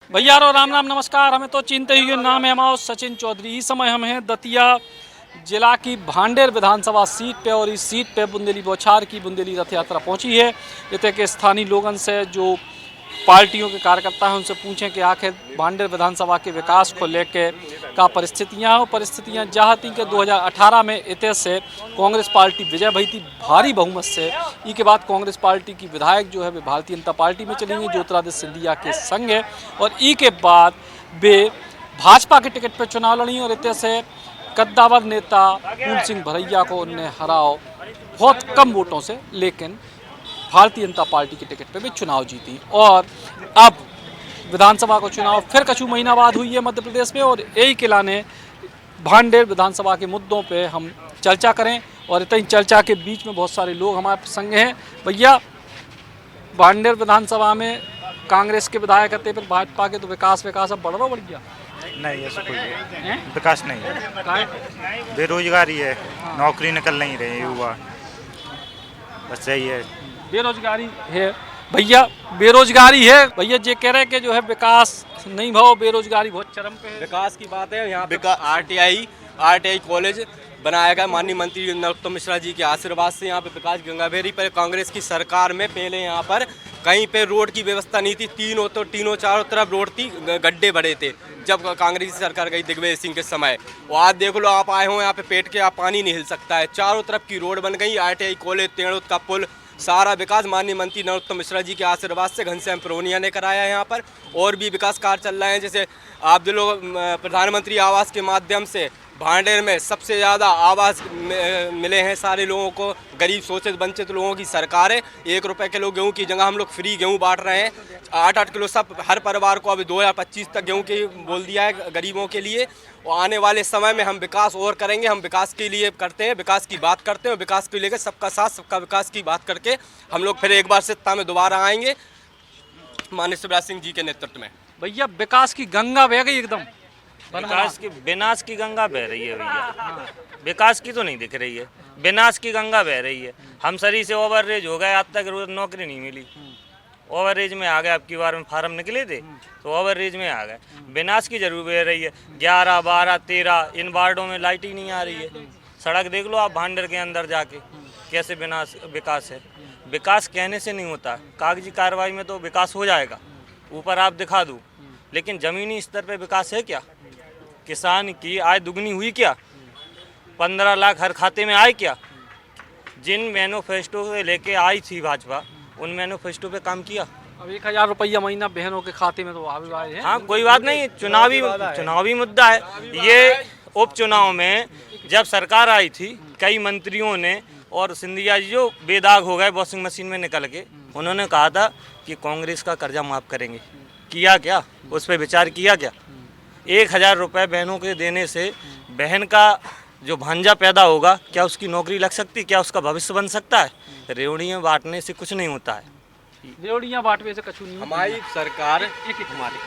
भैया रो राम राम नमस्कार। हमें तो चिंता ही नाम है हमारा सचिन चौधरी। इस समय हम हैं दतिया जिला की भांडेर विधानसभा सीट पे और इस सीट पे बुंदेली बौछार की बुंदेली रथ यात्रा पहुंची है। इतने के स्थानीय लोगों से जो पार्टियों के कार्यकर्ता हैं उनसे पूछें कि आखिर भांडेर विधानसभा के विकास को लेकर का परिस्थितियाँ जहाँ थी कि 2018 में इतने से कांग्रेस पार्टी विजय भई थी भारी बहुमत से। ई के बाद कांग्रेस पार्टी की विधायक जो है वे भारतीय जनता पार्टी में चली गई ज्योतिरादित्य सिंधिया के संग है और ई के बाद वे भाजपा के टिकट पर चुनाव लड़ी और इतने से कद्दावर नेता फूल सिंह भरैया को उनने हराओ बहुत कम वोटों से, लेकिन भारतीय जनता पार्टी के टिकट पे भी चुनाव जीती। और अब विधानसभा को चुनाव फिर कछु महीना बाद हुई है मध्य प्रदेश में और यही किला ने भांडेर विधानसभा के मुद्दों पे हम चर्चा करें और इतनी चर्चा के बीच में बहुत सारे लोग हमारे संग हैं। भैया, भांडेर विधानसभा में कांग्रेस के विधायक थे फिर भाजपा के, तो विकास अब बढ़ गया नहीं, ऐसा कोई विकास नहीं है। बेरोजगारी है, नौकरी निकल नहीं रही युवा, बस यही है। बेरोजगारी है भैया, बेरोजगारी है भैया। जे कह रहे कि जो है विकास नहीं भाव, बेरोजगारी बहुत चरम पे है। विकास की बात है यहाँ पे आरटीआई कॉलेज बनाया गया माननीय मंत्री नरोत्तम मिश्रा जी के आशीर्वाद से। यहाँ पे विकास गंगाभेरी पर कांग्रेस की सरकार में पहले यहाँ पर कहीं पे रोड की व्यवस्था नहीं थी। तीनों चारों तरफ रोड थी, गड्ढे भरे थे जब कांग्रेस की सरकार गई दिग्विजय सिंह के समय। और आज देख लो, आप आए हो यहाँ पे पेट के आप पानी नहीं हिल सकता है। चारों तरफ की रोड बन गई, आरटीआई कॉलेज, तेड़ोत का पुल, सारा विकास माननीय मंत्री नरोत्तम मिश्रा जी के आशीर्वाद से घनश्याम प्रोनिया ने कराया है। यहाँ पर और भी विकास कार्य चल रहे हैं, जैसे आप जो लोग प्रधानमंत्री आवास के माध्यम से भांडेर में सबसे ज़्यादा आवास मिले हैं सारे लोगों को। गरीब शोषित वंचित लोगों की सरकार है। 1 रुपये किलो गेहूं की जगह हम लोग फ्री गेहूं बांट रहे हैं। 8-8 किलो सब हर परिवार को अभी 2025 तक गेहूं के बोल दिया है गरीबों के लिए। और आने वाले समय में हम विकास और करेंगे। हम विकास के लिए करते हैं, विकास की बात करते हैं और विकास को लेकर सबका साथ सबका विकास की बात करके हम लोग फिर एक बार सत्ता में दोबारा आएंगे माननीय शिवराज सिंह जी के नेतृत्व में। भैया, विकास की गंगा बह गई एकदम। विनाश की गंगा बह रही है भैया। विकास की तो नहीं दिख रही है, विनाश की गंगा बह रही है। हम सरी से ओवररेज हो गए, आज तक नौकरी नहीं मिली। ओवररेज में आ गए, अब की बार में फार्म निकले थे तो ओवररेज में आ गए। विनाश की जरूर बह रही है। 11, 12, 13 इन वार्डों में लाइट ही नहीं आ रही है। सड़क देख लो आप भांडेर के अंदर जाके, कैसे विकास है। विकास कहने से नहीं होता, कागजी कार्रवाई में तो विकास हो जाएगा, ऊपर आप दिखा दूँ, लेकिन ज़मीनी स्तर पर विकास है क्या? किसान की आय दुगनी हुई क्या? 15 लाख हर खाते में आए क्या? जिन मैनिफेस्टो से लेके आई थी भाजपा, उन मैनिफेस्टो पे काम किया। अब 1000 रुपया महीना बहनों के खाते में तो आए हैं। हाँ, कोई बात नहीं, चुनावी मुद्दा है ये। उपचुनाव में जब सरकार आई थी, कई मंत्रियों ने और सिंधिया जी जो बेदाग हो गए वॉशिंग मशीन में निकल के, उन्होंने कहा था कि कांग्रेस का कर्जा माफ़ करेंगे। किया क्या? उस पर विचार किया क्या? 1000 रुपये बहनों के देने से बहन का जो भांजा पैदा होगा, क्या उसकी नौकरी लग सकती? क्या उसका भविष्य बन सकता है? रेवड़ियाँ बांटने से कुछ नहीं होता है। रेवड़ियाँ बांटने से कुछ नहीं।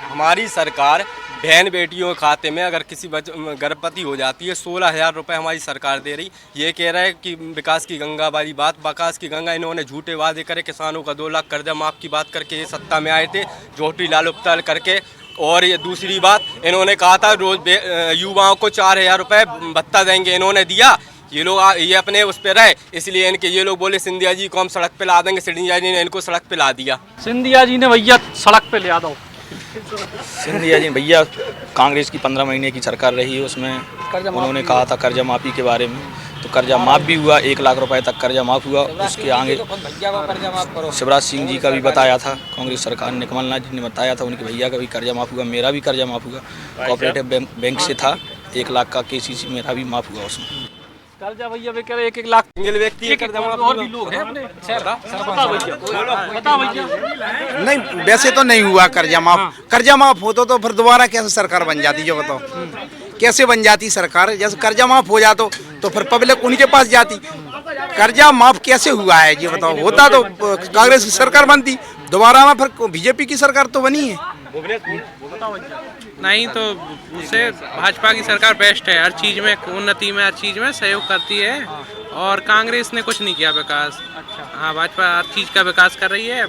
हमारी सरकार बहन बेटियों के खाते में अगर किसी गर्भवती हो जाती है 16,000 रुपये हमारी सरकार दे रही। ये कह रहा है कि विकास की गंगा वाली बात, विकास की गंगा इन्होंने झूठे वादे करे। किसानों का 2 लाख कर्जा माफ़ की बात करके ये सत्ता में आए थे, झोटी लाल उपताल करके। और ये दूसरी बात, इन्होंने कहा था रोज युवाओं को 4000 रुपये भत्ता देंगे, इन्होंने दिया। ये लोग ये अपने उस पर रहे, इसलिए इनके ये लोग बोले सिंधिया जी को हम सड़क पे ला देंगे। सिंधिया जी ने इनको सड़क पे ला दिया। सिंधिया जी ने भैया सड़क पे ले दो। सिंधिया जी भैया, कांग्रेस की 15 महीने की सरकार रही है, उसमें उन्होंने कहा था कर्जा माफ़ी के बारे में, तो कर्जा माफ़ भी हुआ। 1 लाख रुपए तक कर्जा माफ़ हुआ। उसके आगे शिवराज सिंह जी का भी बताया था कांग्रेस सरकार ने, कमलनाथ जी ने बताया था, उनके भैया का भी कर्जा माफ़ हुआ, मेरा भी कर्जा माफ़ हुआ। कोऑपरेटिव बैंक से था, 1 लाख का केसीसी मेरा भी माफ़ हुआ उसमें। कर्जा भैया वे कह रहे 1-1 लाख सिंगल व्यक्ति और भी लोग हैं अपने। बता भैया। नहीं, वैसे तो नहीं हुआ कर्जा माफ। कर्जा माफ होता तो फिर दोबारा कैसे सरकार बन जाती, जो बताओ कैसे बन जाती सरकार? जैसे कर्जा माफ हो जाता तो फिर पब्लिक उनके पास जाती। कर्जा माफ कैसे हुआ है ये बताओ? होता तो कांग्रेस की सरकार बनती, दोबारा में फिर बीजेपी की सरकार तो बनी है। नहीं तो उससे भाजपा की सरकार बेस्ट है, हर चीज़ में उन्नति में, हर चीज़ में सहयोग करती है। और कांग्रेस ने कुछ नहीं किया विकास। हाँ, भाजपा हर चीज़ का विकास कर रही है।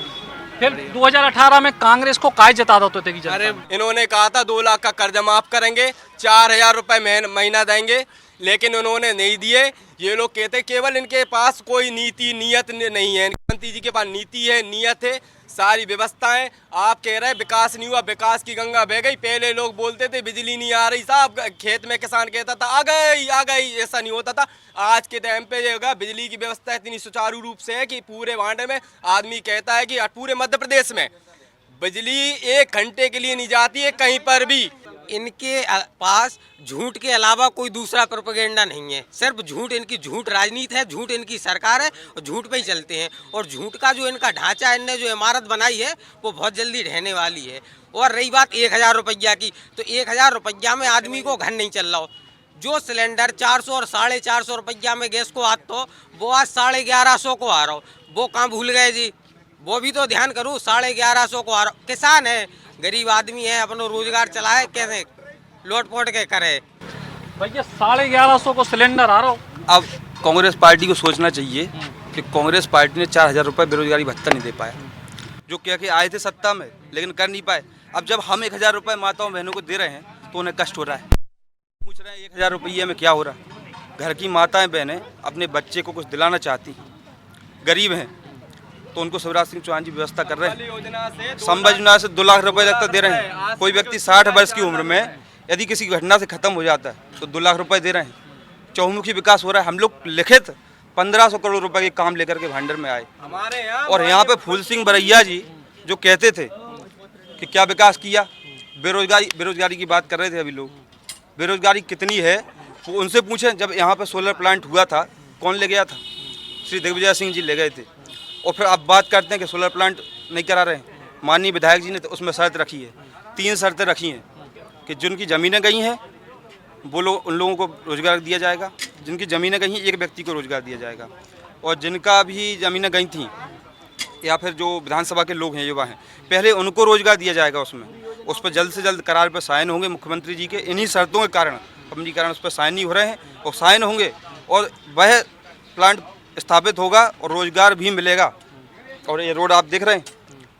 फिर 2018 में कांग्रेस को काय जता दो तो की अरे इन्होंने कहा था 2 लाख का कर्जा माफ करेंगे, 4,000 रुपए महीना देंगे, लेकिन उन्होंने नहीं दिए। ये लोग कहते केवल इनके पास कोई नीति नीयत नहीं है। मुख्यमंत्री जी के पास नीति है, नीयत है, सारी व्यवस्थाएं। आप कह रहे हैं विकास नहीं हुआ, विकास की गंगा बह गई। पहले लोग बोलते थे बिजली नहीं आ रही साहब, खेत में किसान कहता था आ गई, ऐसा नहीं होता था। आज के टाइम पे ये होगा, बिजली की व्यवस्था इतनी सुचारू रूप से है कि पूरे वांडे में आदमी कहता है कि पूरे मध्य प्रदेश में बिजली 1 घंटे के लिए नहीं जाती है कहीं पर भी। इनके पास झूठ के अलावा कोई दूसरा प्रोपेगेंडा नहीं है, सिर्फ झूठ। इनकी झूठ राजनीति है, झूठ इनकी सरकार है और झूठ पे ही चलते हैं। और झूठ का जो इनका ढांचा है, इनने जो इमारत बनाई है वो बहुत जल्दी ढहने वाली है। और रही बात 1,000 रुपया की, तो 1,000 रुपया में आदमी को घर नहीं चल रहा हो। जो सिलेंडर 400 और 450 रुपया में गैस को आता हो, वो आज 1150 को आ रहा हो। वो कहाँ भूल गए जी, वो भी तो ध्यान करूँ। 1150 को आ रहा हो। किसान है, गरीब आदमी है, अपना रोजगार चलाए, कैसे लोट पोट के करे। भैया 1150 को सिलेंडर आ रहा हो। अब कांग्रेस पार्टी को सोचना चाहिए कि कांग्रेस पार्टी ने 4,000 रुपये बेरोजगारी भत्ता नहीं दे पाया, जो कह के आए थे सत्ता में लेकिन कर नहीं पाए। अब जब हम 1,000 रुपये माताओं बहनों को दे रहे हैं तो उन्हें कष्ट हो रहा है। पूछ रहे हैं 1,000 रुपये में क्या हो रहा। घर की माताएं बहनें अपने बच्चे को कुछ दिलाना चाहती, गरीब हैं, तो उनको शिवराज सिंह चौहान जी व्यवस्था कर रहे हैं। संबल योजना से 2 लाख रुपए तक दे रहे हैं। कोई व्यक्ति 60 वर्ष की उम्र में यदि किसी घटना से खत्म हो जाता है तो 2 लाख रुपए दे रहे हैं। चहुमुखी विकास हो रहा है। हम लोग लिखित 1500 करोड़ रुपए के काम लेकर के भांडर में आए, और यहाँ पे फूल सिंह बरैया जी जो कहते थे कि क्या विकास किया, बेरोजगारी की बात कर रहे थे। अभी लोग बेरोजगारी कितनी है वो उनसे पूछें। जब यहाँ पे सोलर प्लांट हुआ था कौन ले गया था? श्री दिग्विजय सिंह जी ले गए थे। और फिर आप बात करते हैं कि सोलर प्लांट नहीं करा रहे हैं। माननीय विधायक जी ने तो उसमें शर्त रखी है, 3 शर्तें रखी हैं कि जिनकी ज़मीनें गई हैं वो लोग, उन लोगों को रोज़गार दिया जाएगा। जिनकी ज़मीनें गई हैं 1 व्यक्ति को रोज़गार दिया जाएगा। और जिनका भी ज़मीनें गई थी या फिर जो विधानसभा के लोग हैं, युवा हैं, पहले उनको रोज़गार दिया जाएगा। उस पर जल्द से जल्द करार पर साइन होंगे मुख्यमंत्री जी के। इन्हीं शर्तों के कारण पंजीकरण उस पर साइन नहीं हो रहे हैं, और साइन होंगे और वह प्लांट स्थापित होगा और रोज़गार भी मिलेगा। और ये रोड आप देख रहे हैं,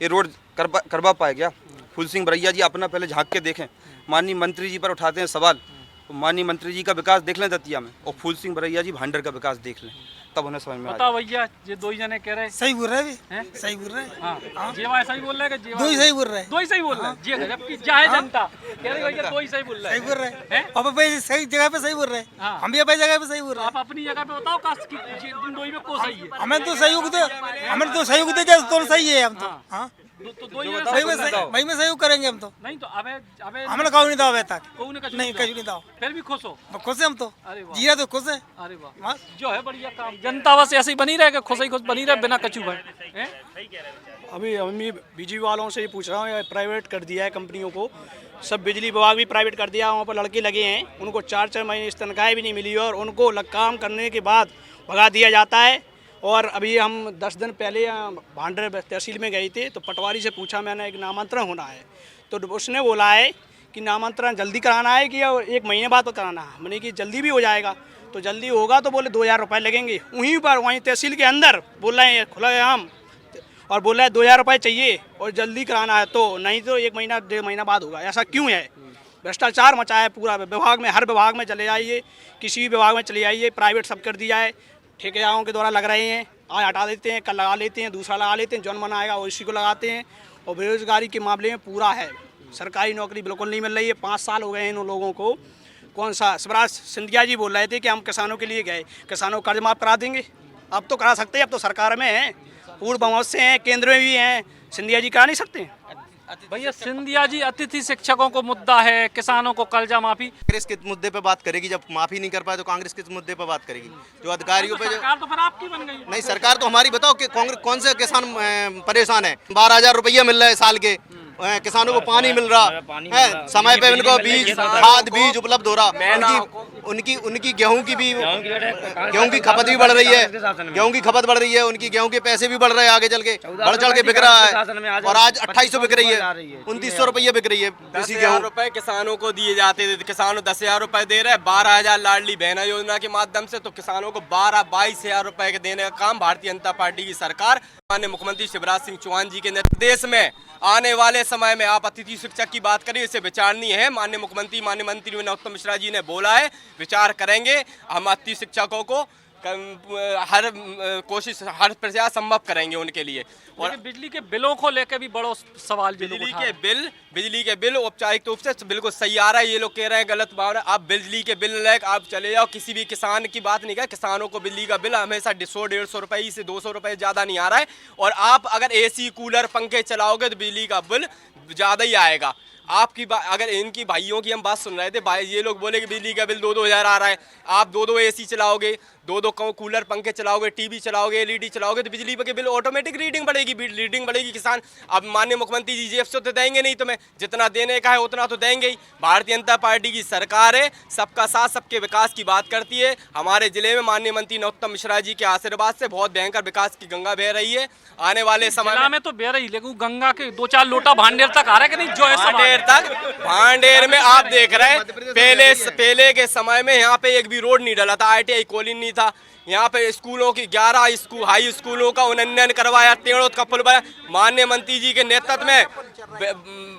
ये रोड करवा पाए क्या? फूल सिंह बरैया जी अपना पहले झांक के देखें। माननीय मंत्री जी पर उठाते हैं सवाल, तो माननीय मंत्री जी का विकास देख लें दतिया में, और फूल सिंह बरैया जी भांडर का विकास देख लें, तब उन्हें समझ में आ बताओ भैया, ये 2 ही जने कह रहे हैं सही बोल रहे हैं, सही बोल रहे हैं। हाँ, जेवा सही बोल रहे हैं कि जेवा 2 ही सही बोल रहे हैं। 2 ही सही बोल रहे हैं। जी गजब की क्या है जनता, कह रही भैया 2 ही सही बोल रहे हैं। सही बोल रहे हैं। अब भाई सही जगह पे सही बोल रहे हैं। हाँ। हम भी अपनी जगह पे सही बोल रहे हैं। आप अपनी जगह पे बताओ काश की इन 2 ही में को सही है। हमें तो सहयोग दे जैसे तो सही है। हम तो हाँ तो 2 ही में सही में भाई में सहयोग करेंगे हम तो। नहीं तो अबे हमने कहा नहीं था अबे तक, कौन का नहीं कहीं नहीं था। फिर भी खुश हो? खुश है हम तो, अरे वाह, जिया तो खुश है। अरे वाह, जो है बढ़िया काम। जनता बस ऐसे ही बनी रहे कि खुश ही खुश बनी रहे बिना कचू भाई। अभी बीजेपी वालों से ही पूछ रहा हूँ, प्राइवेट कर दिया है कंपनियों को, सब बिजली विभाग भी प्राइवेट कर दिया। वहाँ पर लड़के लगे हैं, उनको 4-4 महीने इस तनख्वाह भी नहीं मिली और उनको काम करने के बाद भगा दिया जाता है। और अभी हम 10 दिन पहले भांडर तहसील में गए थे, तो पटवारी से पूछा मैंने, एक नामांतरण होना है, तो उसने बोला है कि नामांतरण जल्दी कराना है कि 1 महीने बाद कराना है। मैंने कि जल्दी भी हो जाएगा, तो जल्दी होगा तो बोले 2,000 रुपये लगेंगे। वहीं पर वहीं तहसील के अंदर बोल रहे हैं, खुला है आम, और बोल रहा है 2,000 रुपये चाहिए और जल्दी कराना है, तो नहीं तो 1 महीना 1.5 महीना बाद होगा। ऐसा क्यों है? भ्रष्टाचार मचा है पूरा विभाग में। हर विभाग में चले जाइए, किसी भी विभाग में चले जाइए, प्राइवेट सब कर दिया है। ठेकेदारों के द्वारा लग रहे हैं, आज हटा देते हैं, कल लगा लेते हैं, दूसरा लगा लेते हैं, जौन मन आएगा वो इसी को लगाते हैं। और बेरोजगारी के मामले में पूरा है, सरकारी नौकरी बिल्कुल नहीं मिल रही है। 5 साल हो गए हैं इन लोगों को। कौन सा शिवराज सिंधिया जी बोल रहे थे कि हम किसानों के लिए गए, किसानों को कर्ज माफ करा देंगे। अब तो करा सकते हैं, अब तो सरकार में है, पूर्व बहुमत से हैं, केंद्र में भी हैं। सिंधिया जी करा नहीं सकते? भैया सिंधिया जी, अतिथि शिक्षकों को मुद्दा है, किसानों को कर्जा माफी। कांग्रेस किस मुद्दे पे बात करेगी? जब माफी नहीं कर पाए तो कांग्रेस किस मुद्दे पे बात करेगी? जो अधिकारियों पे सरकार तो फिर आपकी बन गई। नहीं, सरकार तो हमारी। बताओ कि कांग्रेस कौन से किसान परेशान है? 12,000 रुपये मिल रहे हैं साल के, किसानों को पानी मिल रहा है, समय पे उनको बीज, खाद बीज उपलब्ध हो रहा। उनकी गेहूं की खपत भी बढ़ रही है, गेहूं की खपत बढ़ रही है, उनकी गेहूं के पैसे भी बढ़ रहे हैं, आगे चल के बढ़ चढ़ के बिक रहा है। और आज 2800 बिक रही है, 2900 रुपये बिक रही है। 10,000 रुपए किसानों को दिए जाते थे, किसानों 10,000 रुपए दे रहे हैं। 12,000 लाडली बहना योजना के माध्यम से, तो किसानों को 12-22,000 रुपए के देने का काम भारतीय जनता पार्टी की सरकार माननीय मुख्यमंत्री शिवराज सिंह चौहान जी के निर्देश में आने वाले समय में आप अतिथि शिक्षक की बात करिए, इसे विचारणीय है। माननीय मुख्यमंत्री माननीय मंत्री नरोत्तम मिश्रा जी ने बोला है, विचार करेंगे। हम अतिथि शिक्षकों को हर कोशिश, हर प्रयास संभव करेंगे उनके लिए। और बिजली के बिलों को लेकर भी बड़ो सवाल बिजली के बिल औपचारिक रूप से बिल्कुल सही आ रहा है। ये लोग कह रहे हैं गलत बात है। आप बिजली के बिल लेकर आप चले जाओ, किसी भी किसान की बात नहीं कर, किसानों को बिजली का बिल हमेशा 100-150 रुपये से 200 रुपये ज़्यादा नहीं आ रहा है। और आप अगर AC कूलर पंखे चलाओगे तो बिजली का बिल ज़्यादा ही आएगा। आपकी बात, अगर इनकी भाइयों की हम बात सुन रहे थे, भाई ये लोग बोले कि बिजली का बिल 2-2 हज़ार आ रहा है। आप 2-2 AC चलाओगे, 2-2 कूलर पंखे चलाओगे, टीवी चलाओगे, LED चलाओगे तो बिजली के बिल ऑटोमेटिक रीडिंग बढ़ेगी। किसान अब माननीय मुख्यमंत्री जी जेब से तो देंगे नहीं, तुम्हें जितना देने का है उतना तो देंगे ही। भारतीय जनता पार्टी की सरकार है, सबका साथ सबके विकास की बात करती है। हमारे जिले में माननीय मंत्री नरोत्तम मिश्रा जी के आशीर्वाद से बहुत भयंकर विकास की गंगा बह रही है। आने वाले समय में तो बह रही, लेकिन गंगा के 2-4 लोटा भांडेर तक आ रहा है कि नहीं? जो है भांडेर में आप देख रहे हैं, पहले के समय में यहाँ पे एक भी रोड नहीं डला था, ITI कॉलोनी नहीं था। यहाँ पे स्कूलों की 11 हाई स्कूलों का उन्नयन करवाया, तेड़ोत का पुल बनाया। माननीय मंत्री जी के नेतृत्व में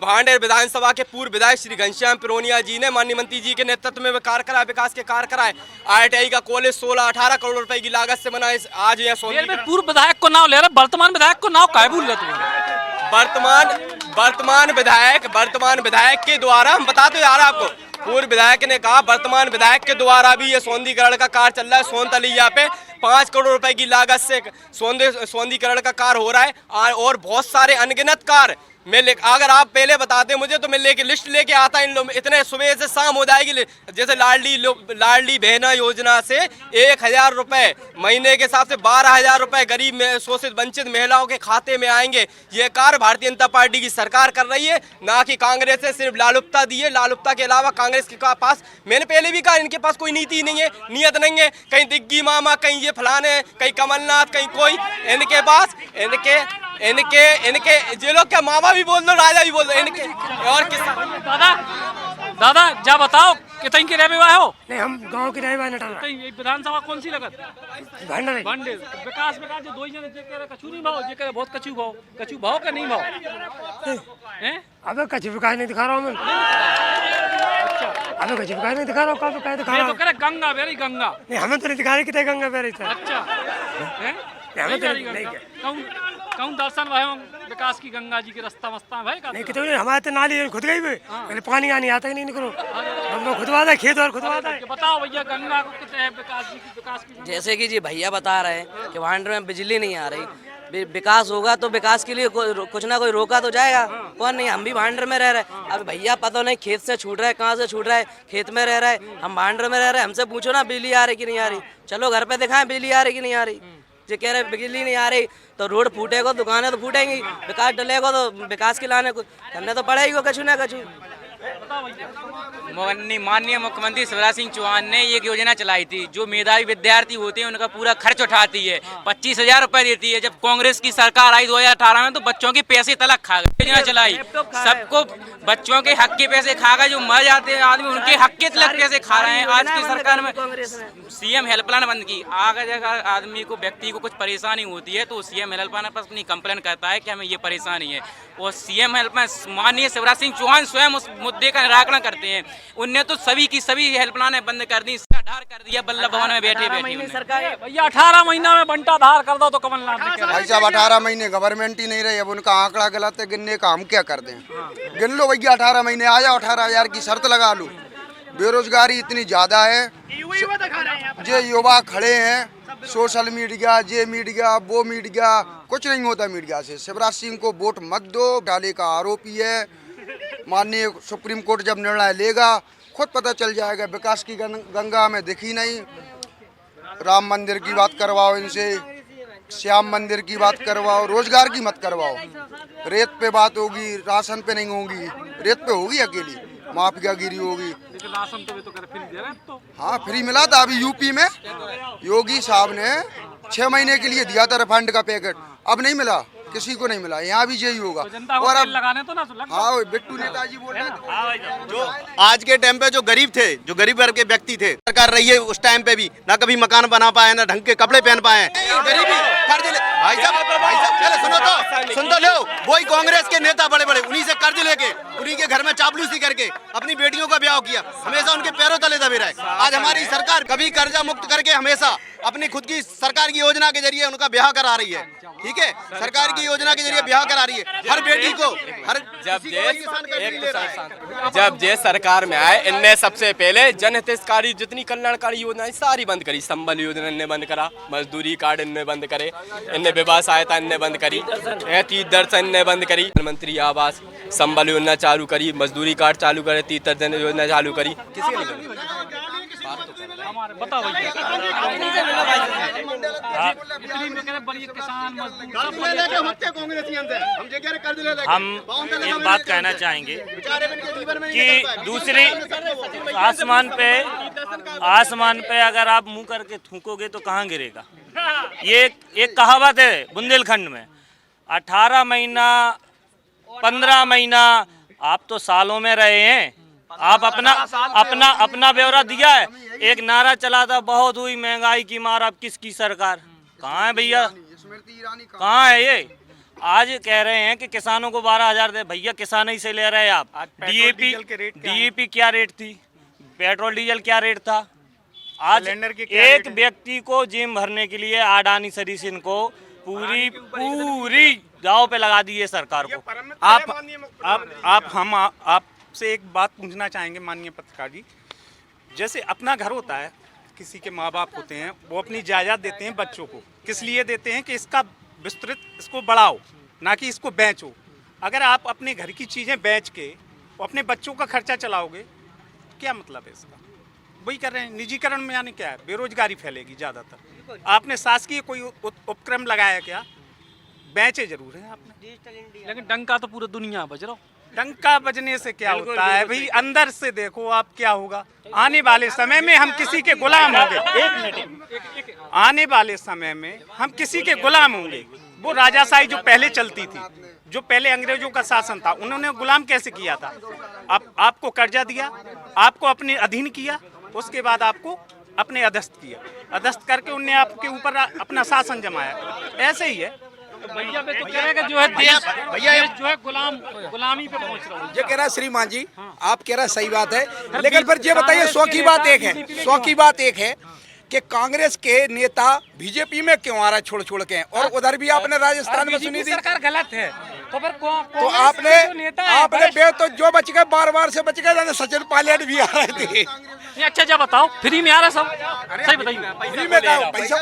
भांडेर विधानसभा के पूर्व विधायक श्री घनश्याम पिरोनिया जी ने माननीय मंत्री जी के नेतृत्व में कार्य कराया, विकास के कार्य कराए। ITI का कॉलेज 16-18 करोड़ रुपए की लागत से बना है। आज यहाँ पूर्व विधायक को नाम ले रहे, वर्तमान विधायक को नाम काय भूल रहे? वर्तमान विधायक के द्वारा हम बताते यार आपको, पूर्व विधायक ने कहा वर्तमान विधायक के द्वारा भी ये सौंदीकरण का कार्य चल रहा है। सोनतलिया पे 5 करोड़ रुपए की लागत से सौंदीकरण का कार्य हो रहा है और बहुत सारे अनगिनत कार्य अगर आप पहले बताते मुझे तो मैं लिस्ट लेके आता इन लोग, इतने सुबह से शाम हो जाएगी। जैसे लाडली बहना योजना से 1,000 रुपए महीने के हिसाब से 12,000 रुपए गरीब में शोषित वंचित महिलाओं के खाते में आएंगे। ये कार्य भारतीय जनता पार्टी की सरकार कर रही है, ना कि कांग्रेस से सिर्फ लालुप्ता दी है। लालुप्ता के अलावा कांग्रेस के पास, मैंने पहले भी कहा, इनके पास कोई नीति नहीं है, नियत नहीं है। कहीं दिग्गी मामा, कहीं ये फलाने, कहीं कमलनाथ, कहीं कोई। इनके पास इनके जे लोग क्या मामा भी बोल दो, राजा भी बोल दो, इनके और किसान। दादा जा बताओ कितने के रहने वाले हो? नहीं, हम गांव के रहने वाले हैं। विधानसभा कौन सी लगत? भांडेर। विकास में जो दो जने जे करे कछु नहीं भाव, जे करे बहुत कछु भाव का नहीं भाव हैं? अबे कछु विकास नहीं दिखा रहा हूं मैं। अबे कछु विकास नहीं दिखा रहा हूं, कब क्या दिखा रहा हूं? तो करे गंगा बेरी गंगा। नहीं, हमें तो नहीं दिखा रही कितने गंगा बेरी था। अच्छा हैं? हमें तो नहीं कहूँ दर्शन भाई विकास की गंगा जी के रास्ता मस्ता भाई का नहीं, कितने हमारे तो नाली खुद गई भी, पहले पानी आने आता ही नहीं, निकलो हम खुदवाता है, खेत और खुदवाता है। बताओ भैया गंगा को कितने है विकास की? जैसे कि जी भैया बता रहे हैं कि भांडेर में बिजली नहीं आ रही, विकास होगा तो विकास के लिए कुछ ना कोई रोका तो जाएगा। कौन नहीं, हम भी भांडेर में रह रहे हैं। अब भैया पता नहीं खेत से छूट रहा है, कहाँ से छूट रहा है, खेत में रह रहा है, हम भांडेर में रह रहे हैं। हमसे पूछो ना बिजली आ रही कि नहीं आ रही, चलो घर पे दिखाएं बिजली आ रही कि नहीं आ रही। जो कह रहे बिजली नहीं आ रही तो रोड फूटेगा, दुकानें तो फूटेंगी, विकास डलेगा तो विकास के लाने करने तो पड़ेगा कछु ना कछु। माननीय मुख्यमंत्री शिवराज सिंह चौहान ने एक योजना चलाई थी, जो मेधावी विद्यार्थी होते हैं उनका पूरा खर्च उठाती है, 25,000 रुपए देती है। जब कांग्रेस की सरकार आई 2018 में तो बच्चों के पैसे तलक खा गए। योजना चलाई, सबको बच्चों के हक के पैसे खा गए, जो मर जाते हैं आदमी उनके हक के तलक पैसे खा रहे हैं। आज की सरकार में CM हेल्पलाइन बंद की। अगर आदमी को, व्यक्ति को कुछ परेशानी होती है तो CM हेल्पलाइन पर अपनी कंप्लेन करता है कि हमें ये परेशानी है, और CM हेल्पलाइन माननीय शिवराज सिंह चौहान स्वयं उस मुद्दे का निराकरण करते हैं। उनने तो सभी की सभी हेल्पलाइनें बंद कर दी, धार कर दिया बल्लभ भवन में बैठे सरकार। भैया 18 महीना में बंटा धार कर दो तो कमलनाथ ने भाई साहब 18 महीने गवर्नमेंट ही नहीं रही, अब उनका आंकड़ा गलत है, गिनने का हम क्या कर दें? गिन लो भैया 18 महीने, आ जाओ 18,000 की शर्त लगा लो। बेरोजगारी इतनी ज्यादा है, जो युवा खड़े हैं, सोशल मीडिया, जे मीडिया, वो मीडिया, कुछ नहीं होता मीडिया से। शिवराज सिंह को वोट मत दो, डाले का आरोपी है। माननीय सुप्रीम कोर्ट जब निर्णय लेगा खुद पता चल जाएगा। विकास की गंगा में दिखी नहीं। राम मंदिर की बात करवाओ इनसे, श्याम मंदिर की बात करवाओ, रोजगार की मत करवाओ। रेत पे बात होगी, राशन पे नहीं होगी। रेत पे होगी अकेली, माफियागिरी होगी। राशन तो फ्री दे रहे तो। हाँ, फ्री मिला था अभी यूपी में, योगी साहब ने 6 महीने के लिए दिया था रिफंड का पैकेट, अब नहीं मिला। किसी को नहीं मिला, यहाँ भी यही होगा। जनता को तेल लगाने तो ना लग हाँ बिट्टू नेताजी बोल रहे हैं जो आज के टाइम पे जो गरीब थे, जो गरीब वर्ग के व्यक्ति थे, सरकार रही है उस टाइम पे भी ना कभी मकान बना पाए, ना ढंग के कपड़े पहन पाए। गरीबी कर्ज ले भाई साहब चलो सुन तो लो, वही कांग्रेस के नेता बड़े बड़े उन्हीं से कर्ज लेके उन्हीं के घर में चापलूसी करके अपनी बेटियों का ब्याह किया, हमेशा उनके पैरों तले दबे रहे। आज हमारी सरकार कभी कर्जा मुक्त करके हमेशा अपनी खुद की सरकार की योजना के जरिए उनका ब्याह करा रही है। ठीक है, सरकार की योजना के जरिए ब्याह करा रही है हर बेटी को। हर जब जे सरकार में आए, इनने सबसे पहले जनहितकारी जितनी कल्याणकारी योजनाएं सारी बंद करी। संबल योजना इनने बंद करा, मजदूरी कार्ड इनने बंद करे, इनने विवाह सहायता इनने बंद करी, 30 दर्शन इनने बंद करी, प्रधानमंत्री आवास संबल योजना चालू करी, मजदूरी कार्ड चालू करे, 30 दर्शन योजना चालू करी। किसी ने बताओ हम एक बात कहना चाहेंगे कि दूसरी आसमान पे अगर आप मुंह करके थूकोगे तो कहाँ गिरेगा। ये एक कहावत है बुंदेलखंड में, 18 महीना 15 महीना, आप तो सालों में रहे हैं। आप अपना ब्यौरा दिया है। एक नारा चला था, बहुत हुई महंगाई की मार, अब किसकी सरकार। कहाँ है भैया, कहाँ है ये? आज कह रहे हैं कि किसानों को 12,000 दे। भैया किसान ही से ले रहे हैं आप। डीएपी क्या रेट थी, पेट्रोल डीजल क्या रेट था। आज एक व्यक्ति को जेब भरने के लिए अडानी सरीसिन को पूरी दाव पे लगा दी है सरकार को। आपसे एक बात पूछना चाहेंगे माननीय पत्रकार जी, जैसे अपना घर होता है, किसी के माँ बाप होते हैं, वो अपनी जायदाद देते हैं बच्चों को, किस लिए देते हैं कि इसका विस्तृत, इसको बढ़ाओ, ना कि इसको बेचो। अगर आप अपने घर की चीज़ें बेच के अपने बच्चों का खर्चा चलाओगे, क्या मतलब है इसका? वही कर रहे हैं, निजीकरण में यानी क्या है, बेरोजगारी फैलेगी ज़्यादातर। आपने शासकीय कोई उपक्रम लगाया क्या? बेचे जरूर है आपने, लेकिन डंका तो पूरी दुनिया बज रहा। डंका बजने से क्या होता है भाई? अंदर से देखो आप क्या होगा। आने वाले समय में हम किसी के गुलाम होंगे। एक मिनट, आने वाले समय में हम किसी के गुलाम होंगे। वो राजाशाही जो पहले चलती थी, जो पहले अंग्रेजों का शासन था, उन्होंने गुलाम कैसे किया था? आपको कर्जा दिया, आपको अपने अधीन किया, उसके बाद आपको अपने अधस्थ किया, अधस्थ करके उनने आपके ऊपर अपना शासन जमाया। ऐसे ही है भैया पे तो कह रहे हैं जो है देश जो है गुलामी पे पहुंच रहा है। ये कह रहा है श्रीमान जी, आप कह रहा है सही बात है, लेकिन फिर ये बताइए, सौ की बात एक है कि कांग्रेस के नेता बीजेपी में क्यों आ रहा है छोड़ के, और उधर भी आपने राजस्थान में सुनी थी सरकार गलत है, तो फिर तो आपने तो जो बच गए बार से बच गए, सचिन पायलट भी आ रहे थे। अच्छा जब बताओ, फ्री में आ रहा सब, सही बताइए। फ्री में पैसा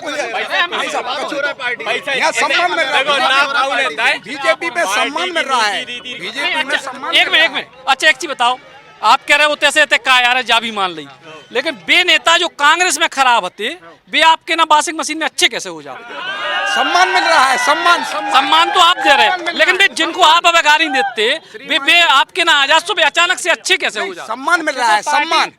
यहाँ सम्मान मिल रहा है, बीजेपी पे सम्मान मिल रहा है, बीजेपी में सम्मान। एक मिनट, अच्छा एक चीज बताओ, आप कह रहे हो तैसे का यार जा भी मान ली, लेकिन बे नेता जो कांग्रेस में खराब होते, वे आपके ना वॉशिंग मशीन में अच्छे कैसे हो जाओ? सम्मान मिल रहा है, सम्मान तो आप दे रहे हैं, लेकिन वे जिनको आप अब गाड़ी देते, वे आपके ना आजाद तो वे अचानक से अच्छे कैसे हो जाओ? सम्मान मिल रहा है, सम्मान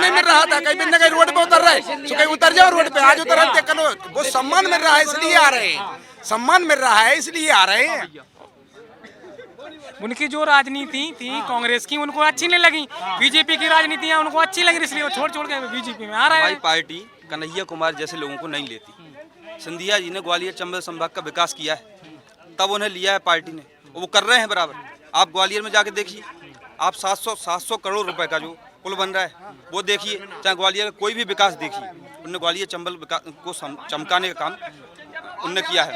नहीं मिल रहा था, कहीं न कहीं रोड पे उतर रहे, तो कहीं उतर जाओ रोड पे, आज उतर करो, वो सम्मान मिल रहा है इसलिए आ रहे हैं, सम्मान मिल रहा है इसलिए आ रहे हैं। उनकी जो राजनीति थी कांग्रेस की, उनको अच्छी नहीं लगी, बीजेपी की राजनीतियां उनको अच्छी लगी, इसलिए वो छोड़ के बीजेपी में आ रहे हैं। हमारी पार्टी कन्हैया कुमार जैसे लोगों को नहीं लेती। सिंधिया जी ने ग्वालियर चंबल संभाग का विकास किया है, तब उन्हें लिया है पार्टी ने, वो कर रहे हैं बराबर। आप ग्वालियर में जाके देखिए, आप 700 करोड़ रुपए का जो पुल बन रहा है वो देखिए, चाहे ग्वालियर का कोई भी विकास देखिए, उन्होंने ग्वालियर चंबल को चमकाने का काम उनने किया है।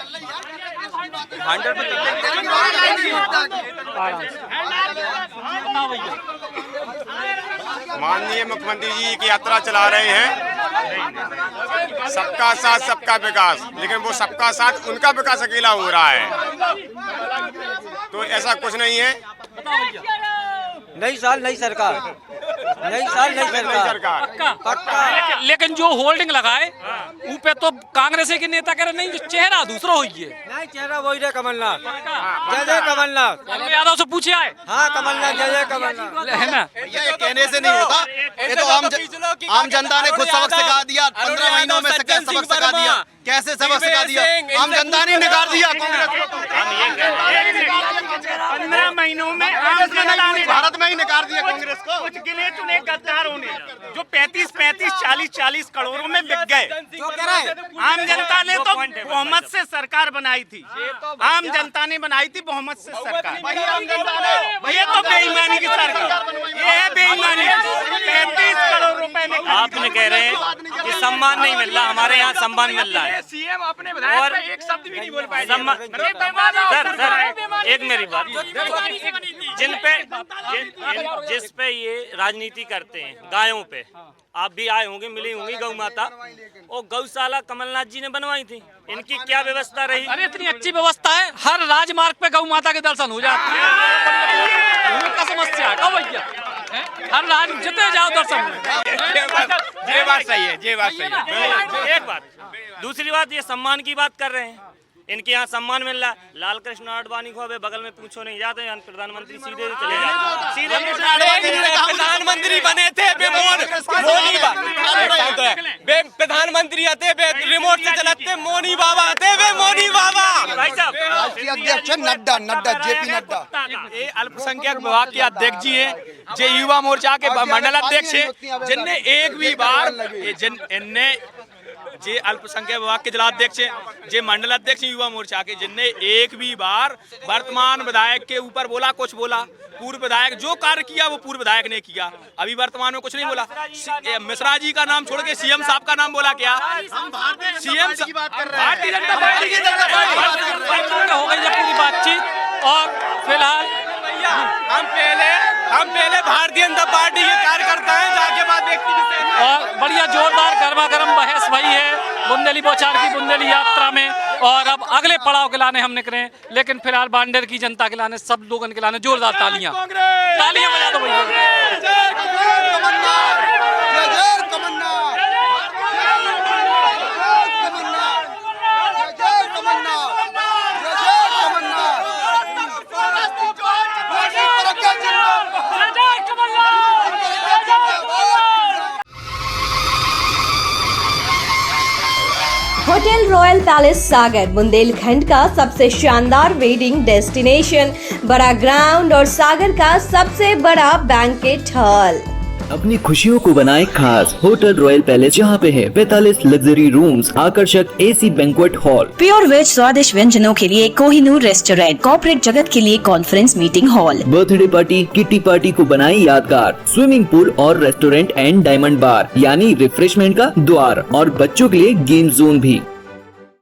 माननीय मुख्यमंत्री जी की यात्रा चला रहे हैं, सबका साथ सबका विकास, लेकिन वो सबका साथ उनका विकास अकेला हो रहा है, तो ऐसा कुछ नहीं है। नई साल नई सरकार, पक्का। लेकिन जो होल्डिंग लगाए ऊपर तो कांग्रेस के नेता कह रहे नहीं, जो चेहरा दूसरा हो गया नहीं, चेहरा वही है कमलनाथ। जय जय कमलनाथ। यादव से पूछे आए, हाँ कमलनाथ, जय जय कमलनाथ है ना। ये कहने से नहीं होता, ये तो आम जनता ने खुद सबक सिखा दिया, 15 महीनों में सबक सिखा दिया कैसे सबक सिखा दिया, आम जनता ने नकार दिया कांग्रेस को। 15 महीनों में आम जनता ने भारत में ही नकार दिया कांग्रेस को। कुछ गिने चुने गद्दारों ने जो 35-35, 40-40 करोड़ों में बिक गए। आम जनता ने तो बहुमत से सरकार बनाई थी, आम जनता ने बनाई थी बहुमत से सरकार। ये तो बेईमानी की सरकार, ये है बेईमानी। 35 करोड़ रुपए में आपने कह रहे हैं कि सम्मान नहीं मिल रहा, हमारे यहाँ सम्मान मिल रहा है। सीएम अपने विधायक पे एक शब्द भी नहीं बोल पाए। सर एक मेरी बात, जिस पे ये राजनीति करते हैं गायों पे, आप भी आए होंगे, मिली होंगी गौ माता, और गौशाला कमलनाथ जी ने बनवाई थी, इनकी क्या व्यवस्था रही? अरे इतनी अच्छी व्यवस्था है, हर राजमार्ग पे गौ माता के दर्शन हो जाते हैं। क्या समस्या है कब भैया, हर राज जितने जाओ दर्शन। ये बात सही है, ये बात सही है। एक बात, दूसरी बात, ये सम्मान की बात कर रहे हैं, इनके यहाँ सम्मान मिल रहा है। लाल कृष्ण आडवाणी को अबे बगल में पूछो नहीं जाते, प्रधानमंत्री सीधे चले जाते, सीधे प्रधानमंत्री बने थे प्रधानमंत्री आते रिमोट से चलाते मोनी बाबा आते वे मोनी बाबा। भाई साहब, राष्ट्रीय अध्यक्ष नड्डा जेपी नड्डा, ये अल्पसंख्यक विभाग के अध्यक्ष जी हैं, जे युवा मोर्चा के मंडल अध्यक्ष हैं, जिनने एक भी बार जे अल्पसंख्यक विभाग के जिलाध्यक्ष हैं, जे मंडल अध्यक्ष युवा मोर्चा के, जिनने एक भी बार वर्तमान विधायक के ऊपर बोला, कुछ बोला। पूर्व विधायक जो कार्य किया वो पूर्व विधायक ने किया, अभी वर्तमान में कुछ नहीं बोला। मिश्रा जी का नाम छोड़ के सीएम साहब का नाम बोला क्या? सीएम की बात कर रहे हैं, भारतीय जनता पार्टी की हो गई जब पूरी बातचीत। और फिलहाल हम पहले भारतीय जनता पार्टी के कार्यकर्ता हैं, जाके बाद व्यक्ति और बढ़िया जोरदार गर्मा गर्म बहस भई है बुंदेली बौछार की बुंदेली यात्रा में। और अब अगले पड़ाव के लाने हम निकले, लेकिन फिलहाल बांडेर की जनता के लाने, सब लोगों के लाने जोरदार तालियां बजा दो भैया। होटल रॉयल पैलेस सागर बुंदेलखंड का सबसे शानदार वेडिंग डेस्टिनेशन, बड़ा ग्राउंड और सागर का सबसे बड़ा बैंकेट हॉल। अपनी खुशियों को बनाए खास। होटल रॉयल पैलेस, जहाँ पे है 45 लग्जरी रूम्स, आकर्षक AC banquet hall, pure veg स्वादिष्ट व्यंजनों के लिए कोहिनूर रेस्टोरेंट, कॉर्पोरेट जगत के लिए conference meeting hall, birthday party, kitty party को बनाए यादगार, स्विमिंग पूल और रेस्टोरेंट एंड डायमंड बार यानी रिफ्रेशमेंट का द्वार, और बच्चों के लिए गेम जोन भी।